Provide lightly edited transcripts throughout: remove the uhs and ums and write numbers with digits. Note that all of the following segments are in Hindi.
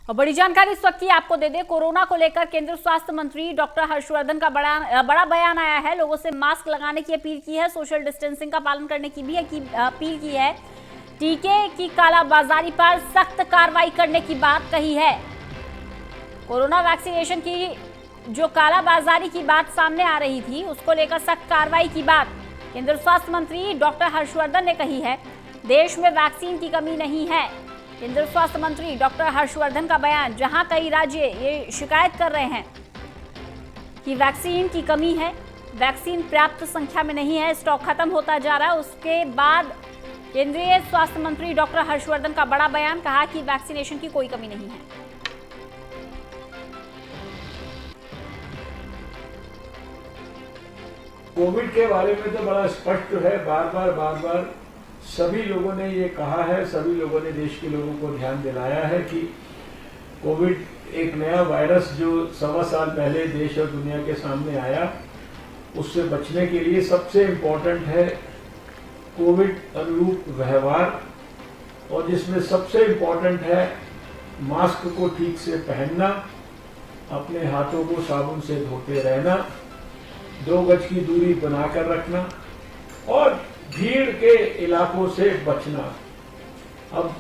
और बड़ी जानकारी इस वक्त की आपको दे दे, कोरोना को लेकर केंद्रीय स्वास्थ्य मंत्री डॉक्टर हर्षवर्धन का बड़ा बयान आया है। लोगों से मास्क लगाने की अपील की है, सोशल डिस्टेंसिंग का पालन करने की भी अपील की है। टीके की कालाबाजारी पर सख्त कार्रवाई करने की बात कही है। कोरोना वैक्सीनेशन की जो कालाबाजारी की बात सामने आ रही थी, उसको लेकर सख्त कार्रवाई की बात केंद्रीय स्वास्थ्य मंत्री डॉक्टर हर्षवर्धन ने कही है। देश में वैक्सीन की कमी नहीं है। केंद्रीय स्वास्थ्य मंत्री डॉक्टर हर्षवर्धन का बयान, जहां कई राज्य ये शिकायत कर रहे हैं कि वैक्सीन की कमी है, वैक्सीन पर्याप्त संख्या में नहीं है, स्टॉक खत्म होता जा रहा है। उसके बाद केंद्रीय स्वास्थ्य मंत्री डॉक्टर हर्षवर्धन का बड़ा बयान, कहा कि वैक्सीनेशन की कोई कमी नहीं है। कोविड के बारे में तो बड़ा स्पष्ट है, बार बार सभी लोगों ने ये कहा है, सभी लोगों ने देश के लोगों को ध्यान दिलाया है कि कोविड एक नया वायरस जो 1.25 साल पहले देश और दुनिया के सामने आया, उससे बचने के लिए सबसे इम्पोर्टेंट है कोविड अनुरूप व्यवहार, और जिसमें सबसे इम्पोर्टेंट है मास्क को ठीक से पहनना, अपने हाथों को साबुन से धोते रहना, 2 गज की दूरी बनाकर रखना और भीड़ के इलाकों से बचना। अब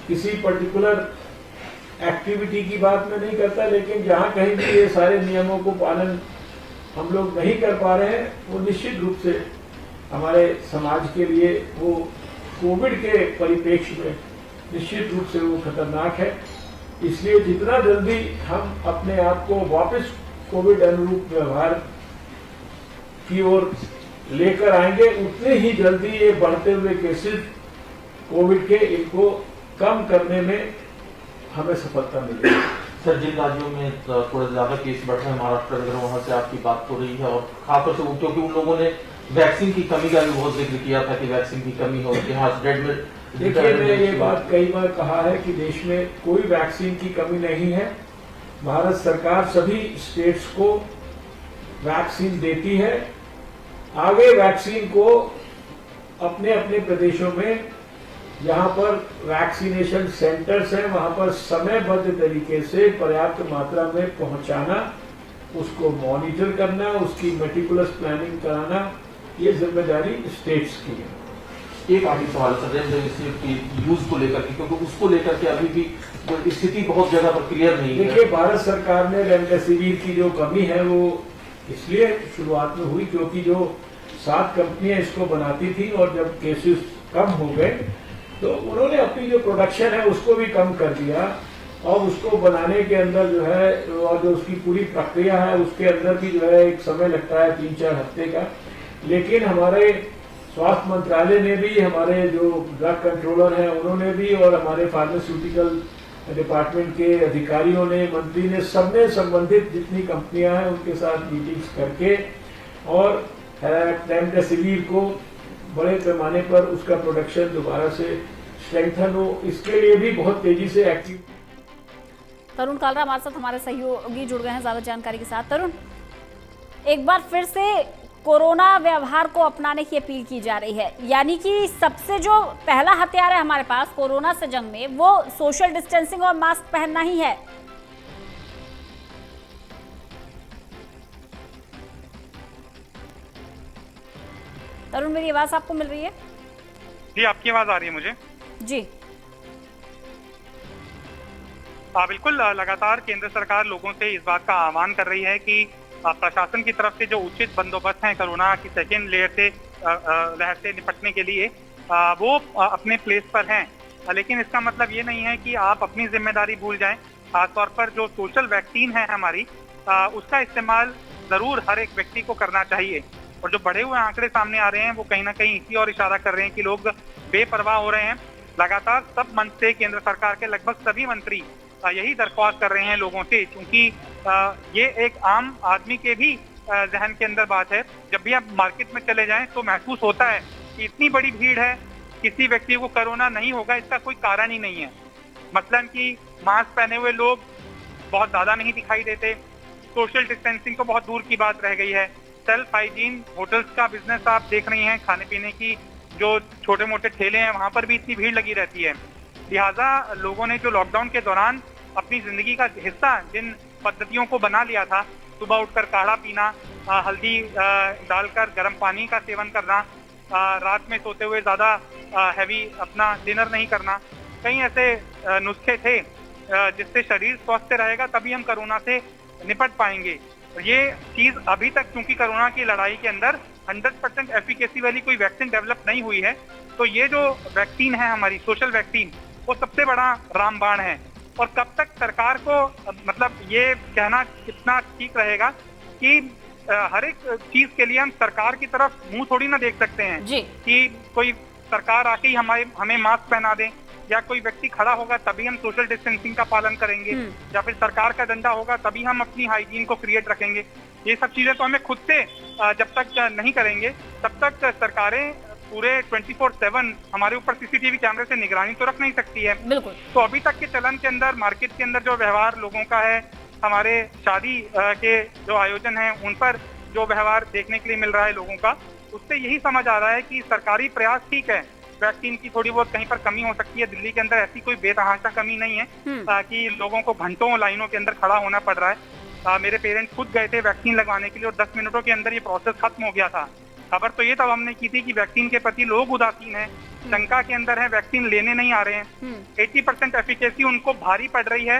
किसी पर्टिकुलर एक्टिविटी की बात मैं नहीं करता, लेकिन जहां कहीं भी ये सारे नियमों को पालन हम लोग नहीं कर पा रहे हैं, वो निश्चित रूप से हमारे समाज के लिए, वो कोविड के परिप्रेक्ष्य में निश्चित रूप से वो खतरनाक है। इसलिए जितना जल्दी हम अपने आप को वापस कोविड अनुरूप व्यवहार की ओर लेकर आएंगे, उतने ही जल्दी ये बढ़ते हुए केसेस कोविड के, इनको कम करने में हमें सफलता मिलेगी। सर, जिन राज्यों में थोड़े ज्यादा केस बढ़ रहे हैं, महाराष्ट्र अगर वहां से आपकी बात हो रही है, और खासतौर से क्योंकि उन लोगों ने वैक्सीन की कमी का भी बहुत जिक्र किया था कि वैक्सीन की कमी हो, देखिए, मैंने ये बात कई बार कहा है कि देश में कोई वैक्सीन की कमी नहीं है। भारत सरकार सभी स्टेट्स को वैक्सीन देती है। आगे वैक्सीन को अपने अपने प्रदेशों में जहां पर वैक्सीनेशन सेंटर्स हैं, वहां पर समयबद्ध तरीके से पर्याप्त मात्रा में पहुंचाना, उसको मॉनिटर करना, उसकी मेटिकुलस प्लानिंग कराना, ये जिम्मेदारी स्टेट्स की है। एक आखिरी सवाल सर, रेमडेसिविर की यूज को लेकर के, क्योंकि उसको लेकर के अभी भी स्थिति बहुत जगह पर क्लियर नहीं है। देखिए, भारत सरकार ने रेमडेसिविर की जो कमी है वो इसलिए शुरुआत में हुई क्योंकि जो 7 कंपनियां इसको बनाती थी, और जब केसेस कम हो गए तो उन्होंने अपनी जो प्रोडक्शन है उसको भी कम कर दिया, और उसको बनाने के अंदर जो है, और जो उसकी पूरी प्रक्रिया है उसके अंदर भी जो है एक समय लगता है 3-4 हफ्ते का। लेकिन हमारे स्वास्थ्य मंत्रालय ने भी, हमारे जो ड्रग कंट्रोलर हैं उन्होंने भी, और हमारे फार्मास्यूटिकल डिपार्टमेंट के अधिकारियों ने, मंत्री ने, सबने संबंधित जितनी कंपनियां हैं उनके साथ मीटिंग्स करके और रेमडेसिविर को बड़े पैमाने पर उसका प्रोडक्शन दोबारा से स्ट्रेंथन हो, इसके लिए भी बहुत तेजी से एक्टिव। तरुण कालरा हमारे साथ, हमारे सहयोगी जुड़ गए हैं ज्यादा जानकारी के साथ। तरुण, एक बार फिर से कोरोना व्यवहार को अपनाने की अपील की जा रही है, यानी कि सबसे जो पहला हथियार है हमारे पास कोरोना से जंग में, वो सोशल डिस्टेंसिंग और मास्क पहनना ही है। तरुण, मेरी आवाज आपको मिल रही है? जी, आपकी आवाज आ रही है मुझे। जी बिल्कुल, लगातार केंद्र सरकार लोगों से इस बात का आह्वान कर रही है कि प्रशासन की तरफ से जो उचित बंदोबस्त है कोरोना की सेकेंड लहर से निपटने के लिए, वो अपने प्लेस पर हैं। लेकिन इसका मतलब ये नहीं है कि आप अपनी जिम्मेदारी भूल जाएं। खासतौर पर जो सोशल वैक्सीन है हमारी, उसका इस्तेमाल जरूर हर एक व्यक्ति को करना चाहिए। और जो बढ़े हुए आंकड़े सामने आ रहे हैं वो कहीं ना कहीं इसी और इशारा कर रहे हैं कि लोग बेपरवाह हो रहे हैं। लगातार सब मंच से केंद्र सरकार के लगभग सभी मंत्री यही दरख्वास्त कर रहे हैं लोगों से, क्योंकि ये एक आम आदमी के भी जहन के अंदर बात है। जब भी आप मार्केट में चले जाएं तो महसूस होता है कि इतनी बड़ी भीड़ है, किसी व्यक्ति को कोरोना नहीं होगा इसका कोई कारण ही नहीं है। मसलन कि मास्क पहने हुए लोग बहुत ज्यादा नहीं दिखाई देते, सोशल डिस्टेंसिंग तो बहुत दूर की बात रह गई है, सेल्फ हाइजीन, होटल्स का बिजनेस आप देख रही हैं, खाने पीने की जो छोटे मोटे ठेले हैं वहां पर भी इतनी भीड़ लगी रहती है। लिहाजा लोगों ने जो लॉकडाउन के दौरान अपनी जिंदगी का हिस्सा जिन पद्धतियों को बना लिया था, सुबह उठकर काढ़ा पीना, हल्दी डालकर गर्म पानी का सेवन करना, रात में सोते हुए ज्यादा हैवी अपना डिनर नहीं करना, कई ऐसे नुस्खे थे जिससे शरीर स्वस्थ रहेगा, तभी हम कोरोना से निपट पाएंगे। ये चीज अभी तक क्योंकि कोरोना की लड़ाई के अंदर 100% एफिकेसी वाली कोई वैक्सीन डेवलप नहीं हुई है, तो ये जो वैक्सीन है हमारी सोशल वैक्सीन, वो सबसे बड़ा रामबाण है। और कब तक सरकार को मतलब ये कहना कितना ठीक रहेगा कि हर एक चीज के लिए हम सरकार की तरफ मुंह थोड़ी ना देख सकते हैं जी। कि कोई सरकार आके ही हमें मास्क पहना दे, या कोई व्यक्ति खड़ा होगा तभी हम सोशल डिस्टेंसिंग का पालन करेंगे, या फिर सरकार का डंडा होगा तभी हम अपनी हाइजीन को क्रिएट रखेंगे। ये सब चीजें तो हमें खुद से जब तक नहीं करेंगे तब तक सरकारें पूरे 24/7 हमारे ऊपर सीसीटीवी कैमरे से निगरानी तो रख नहीं सकती है। बिल्कुल। तो अभी तक के चलन के अंदर मार्केट के अंदर जो व्यवहार लोगों का है, हमारे शादी के जो आयोजन है उन पर जो व्यवहार देखने के लिए मिल रहा है लोगों का, उससे यही समझ आ रहा है कि सरकारी प्रयास ठीक है, वैक्सीन की थोड़ी बहुत कहीं पर कमी हो सकती है। दिल्ली के अंदर ऐसी कोई बेतहाशा कमी नहीं है कि लोगों को घंटों लाइनों के अंदर खड़ा होना पड़ रहा है। मेरे पेरेंट्स खुद गए थे वैक्सीन लगवाने के लिए और 10 मिनटों के अंदर ये प्रोसेस खत्म हो गया था। खबर तो ये तब हमने की थी कि वैक्सीन के प्रति लोग उदासीन हैं, शंका के अंदर है, वैक्सीन लेने नहीं आ रहे हैं। 80% एफिकेसी उनको भारी पड़ रही है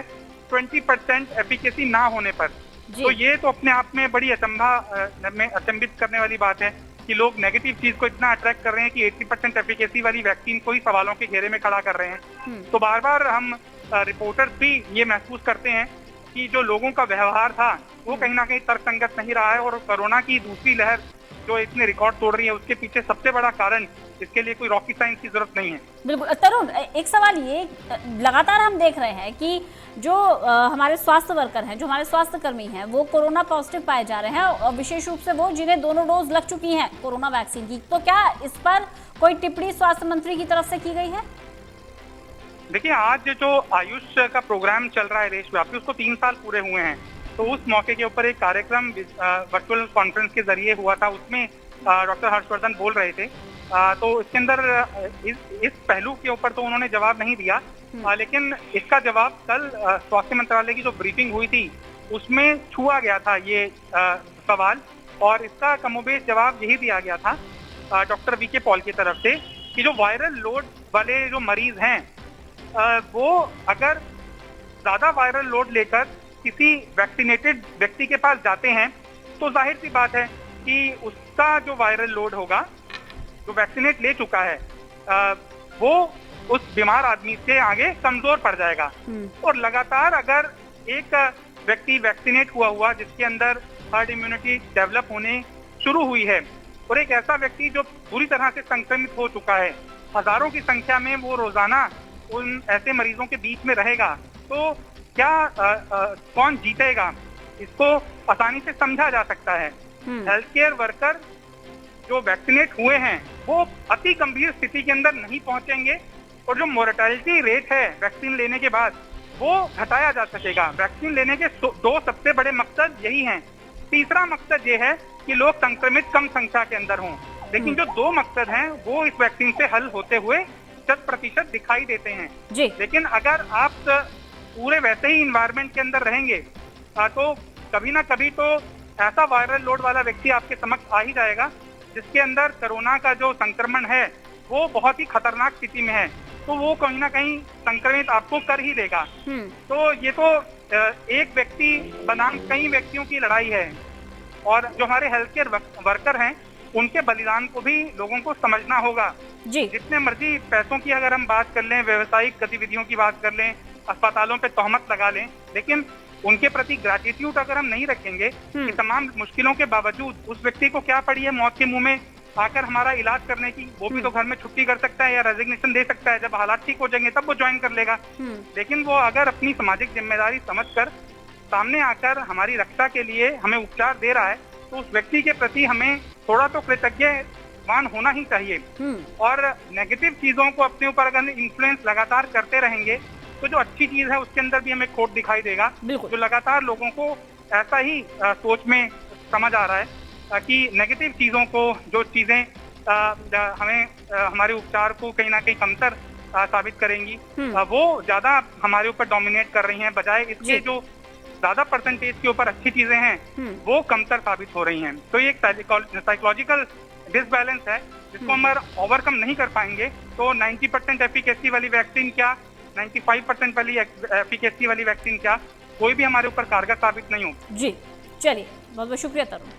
20% एफिकेसी ना होने पर। तो ये तो अपने आप में बड़ी अचंभित करने वाली बात है कि लोग नेगेटिव चीज को इतना अट्रैक्ट कर रहे हैं कि 80% एफिकेसी वाली वैक्सीन को ही सवालों के घेरे में खड़ा कर रहे हैं। तो बार बार हम रिपोर्टर्स भी ये महसूस करते हैं कि जो लोगों का व्यवहार था वो कहीं ना कहीं तर्कसंगत नहीं रहा है, और कोरोना की दूसरी लहर जो इतने रिकॉर्ड तोड़ रही है उसके पीछे सबसे बड़ा कारण, इसके लिए कोई रॉकेट साइंस की जरूरत नहीं है। बिल्कुल। तरुण, एक सवाल ये, लगातार हम देख रहे हैं कि जो हमारे स्वास्थ्य वर्कर हैं, जो हमारे स्वास्थ्य कर्मी हैं, वो कोरोना पॉजिटिव पाए जा रहे हैं, और विशेष रूप से वो जिन्हें दोनों डोज लग चुकी हैं कोरोना वैक्सीन की। तो क्या इस पर कोई टिप्पणी स्वास्थ्य मंत्री की तरफ से की गई है? देखिए, आज जो आयुष का प्रोग्राम चल रहा है देशव्यापी, उसको 3 साल पूरे हुए हैं, तो उस मौके के ऊपर एक कार्यक्रम वर्चुअल कॉन्फ्रेंस के जरिए हुआ था, उसमें डॉक्टर हर्षवर्धन बोल रहे थे। तो इसके अंदर इस पहलू के ऊपर तो उन्होंने जवाब नहीं दिया, लेकिन इसका जवाब कल स्वास्थ्य मंत्रालय की जो ब्रीफिंग हुई थी उसमें छुआ गया था ये सवाल, और इसका कमोबेश जवाब यही दिया गया था डॉक्टर वीके पॉल की तरफ से कि जो वायरल लोड वाले जो मरीज हैं वो अगर ज्यादा वायरल लोड लेकर किसी वैक्सीनेटेड व्यक्ति के पास जाते हैं तो जाहिर सी बात है कि उसका जो वायरल लोड होगा, जो वैक्सीनेट ले चुका है, वो उस बीमार आदमी से आगे कमजोर पड़ जाएगा। और लगातार अगर एक व्यक्ति वैक्सीनेट हुआ जिसके अंदर हर्ड इम्यूनिटी डेवलप होने शुरू हुई है, और एक ऐसा व्यक्ति जो पूरी तरह से संक्रमित हो चुका है, हजारों की संख्या में वो रोजाना उन ऐसे मरीजों के बीच में रहेगा, तो क्या कौन जीतेगा, इसको आसानी से समझा जा सकता है। हेल्थ केयर वर्कर जो वैक्सीनेट हुए हैं वो अति गंभीर स्थिति के अंदर नहीं पहुंचेंगे, और जो मोर्टेलिटी रेट है वैक्सीन लेने के बाद वो घटाया जा सकेगा। वैक्सीन लेने के 2 सबसे बड़े मकसद यही हैं। तीसरा मकसद ये है कि लोग संक्रमित कम संख्या के अंदर हों, लेकिन जो 2 मकसद हैं वो इस वैक्सीन से हल होते हुए 100% दिखाई देते हैं जी। लेकिन अगर आप पूरे वैसे ही इन्वायरमेंट के अंदर रहेंगे तो कभी ना कभी तो ऐसा वायरल लोड वाला व्यक्ति आपके समक्ष आ ही जाएगा जिसके अंदर कोरोना का जो संक्रमण है वो बहुत ही खतरनाक स्थिति में है, तो वो कहीं ना कहीं संक्रमित आपको कर ही देगा। तो ये तो एक व्यक्ति बनाम कई व्यक्तियों की लड़ाई है, और जो हमारे हेल्थ केयर वर्कर हैं उनके बलिदान को भी लोगों को समझना होगा जी। जितने मर्जी पैसों की अगर हम बात कर लें, व्यवसायिक गतिविधियों की बात कर लें, अस्पतालों पे तोहमत लगा लें, लेकिन उनके प्रति ग्रेटिट्यूड अगर हम नहीं रखेंगे कि तमाम मुश्किलों के बावजूद उस व्यक्ति को क्या पड़ी है मौत के मुंह में आकर हमारा इलाज करने की, वो भी तो घर में छुट्टी कर सकता है या रेजिग्नेशन दे सकता है, जब हालात ठीक हो जाएंगे तब वो ज्वाइन कर लेगा। लेकिन वो अगर अपनी सामाजिक जिम्मेदारी समझकर सामने आकर हमारी रक्षा के लिए हमें उपचार दे रहा है तो उस व्यक्ति के प्रति हमें थोड़ा तो कृतज्ञवान होना ही चाहिए। और नेगेटिव चीजों को अपने ऊपर अगर इन्फ्लुएंस लगातार करते रहेंगे तो जो अच्छी चीज है उसके अंदर भी हमें खोट दिखाई देगा। जो लगातार लोगों को ऐसा ही सोच में समझ आ रहा है कि नेगेटिव चीजों को, जो चीजें हमें हमारे उपचार को कहीं ना कहीं कमतर साबित करेंगी, वो ज्यादा हमारे ऊपर डोमिनेट कर रही हैं, बजाय इसके जो ज्यादा परसेंटेज के ऊपर अच्छी चीजें हैं वो कमतर साबित हो रही हैं। तो ये एक साइकोलॉजिकल डिसबैलेंस है जिसको हम ओवरकम नहीं कर पाएंगे तो 90% एफिकेसी वाली वैक्सीन क्या, 95% वाली एफिकेसी वाली वैक्सीन क्या, कोई भी हमारे ऊपर कारगर साबित नहीं हो। जी चलिए, बहुत बहुत शुक्रिया तरुण।